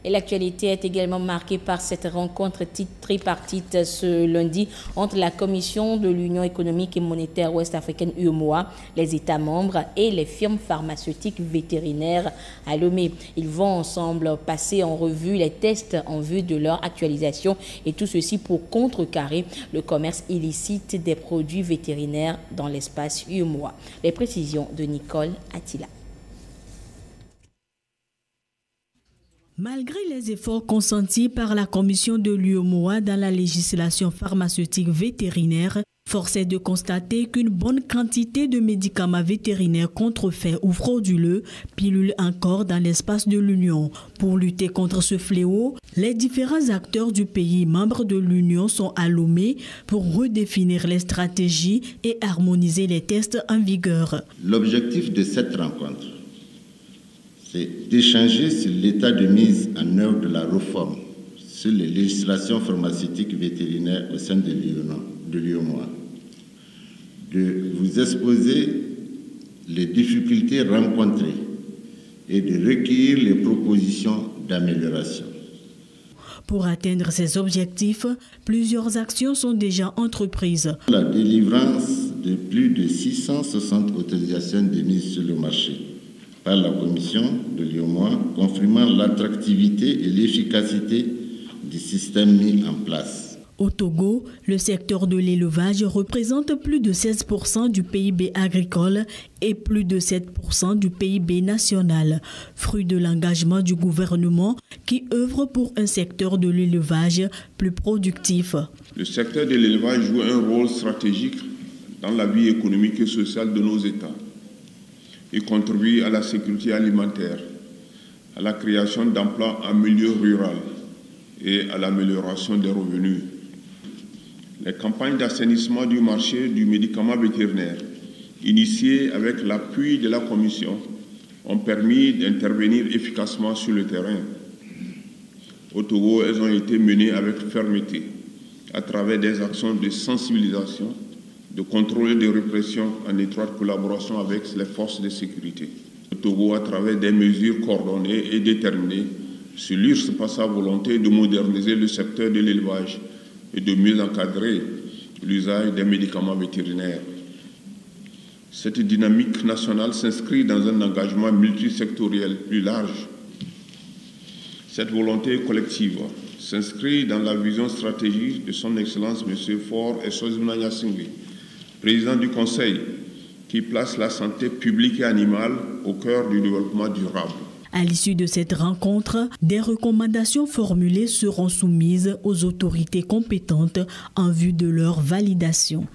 Et l'actualité est également marquée par cette rencontre tripartite ce lundi entre la Commission de l'Union économique et monétaire ouest-africaine UEMOA, les États membres et les firmes pharmaceutiques vétérinaires à Lomé. Ils vont ensemble passer en revue les tests en vue de leur actualisation et tout ceci pour contrecarrer le commerce illicite des produits vétérinaires dans l'espace UEMOA. Les précisions de Nicole Attila. Malgré les efforts consentis par la Commission de l'UEMOA dans la législation pharmaceutique vétérinaire, force est de constater qu'une bonne quantité de médicaments vétérinaires contrefaits ou frauduleux pilulent encore dans l'espace de l'Union. Pour lutter contre ce fléau, les différents acteurs du pays membres de l'Union sont à Lomé pour redéfinir les stratégies et harmoniser les tests en vigueur. L'objectif de cette rencontre, c'est d'échanger sur l'état de mise en œuvre de la réforme sur les législations pharmaceutiques vétérinaires au sein de l'UEMOA, de vous exposer les difficultés rencontrées et de recueillir les propositions d'amélioration. Pour atteindre ces objectifs, plusieurs actions sont déjà entreprises. La délivrance de plus de 660 autorisations de mise sur le marché par la Commission de l'UEMOA, confirmant l'attractivité et l'efficacité du système mis en place. Au Togo, le secteur de l'élevage représente plus de 16% du PIB agricole et plus de 7% du PIB national, fruit de l'engagement du gouvernement qui œuvre pour un secteur de l'élevage plus productif. Le secteur de l'élevage joue un rôle stratégique dans la vie économique et sociale de nos États. Il contribue à la sécurité alimentaire, à la création d'emplois en milieu rural et à l'amélioration des revenus. Les campagnes d'assainissement du marché du médicament vétérinaire, initiées avec l'appui de la Commission, ont permis d'intervenir efficacement sur le terrain. Au Togo, elles ont été menées avec fermeté, à travers des actions de sensibilisation, de contrôle et de répression en étroite collaboration avec les forces de sécurité. Au Togo, à travers des mesures coordonnées et déterminées, sur l'URSS par sa volonté de moderniser le secteur de l'élevage et de mieux encadrer l'usage des médicaments vétérinaires. Cette dynamique nationale s'inscrit dans un engagement multisectoriel plus large. Cette volonté collective s'inscrit dans la vision stratégique de son Excellence M. Faure Eswazimana Gnassingbé, président du Conseil, qui place la santé publique et animale au cœur du développement durable. À l'issue de cette rencontre, des recommandations formulées seront soumises aux autorités compétentes en vue de leur validation.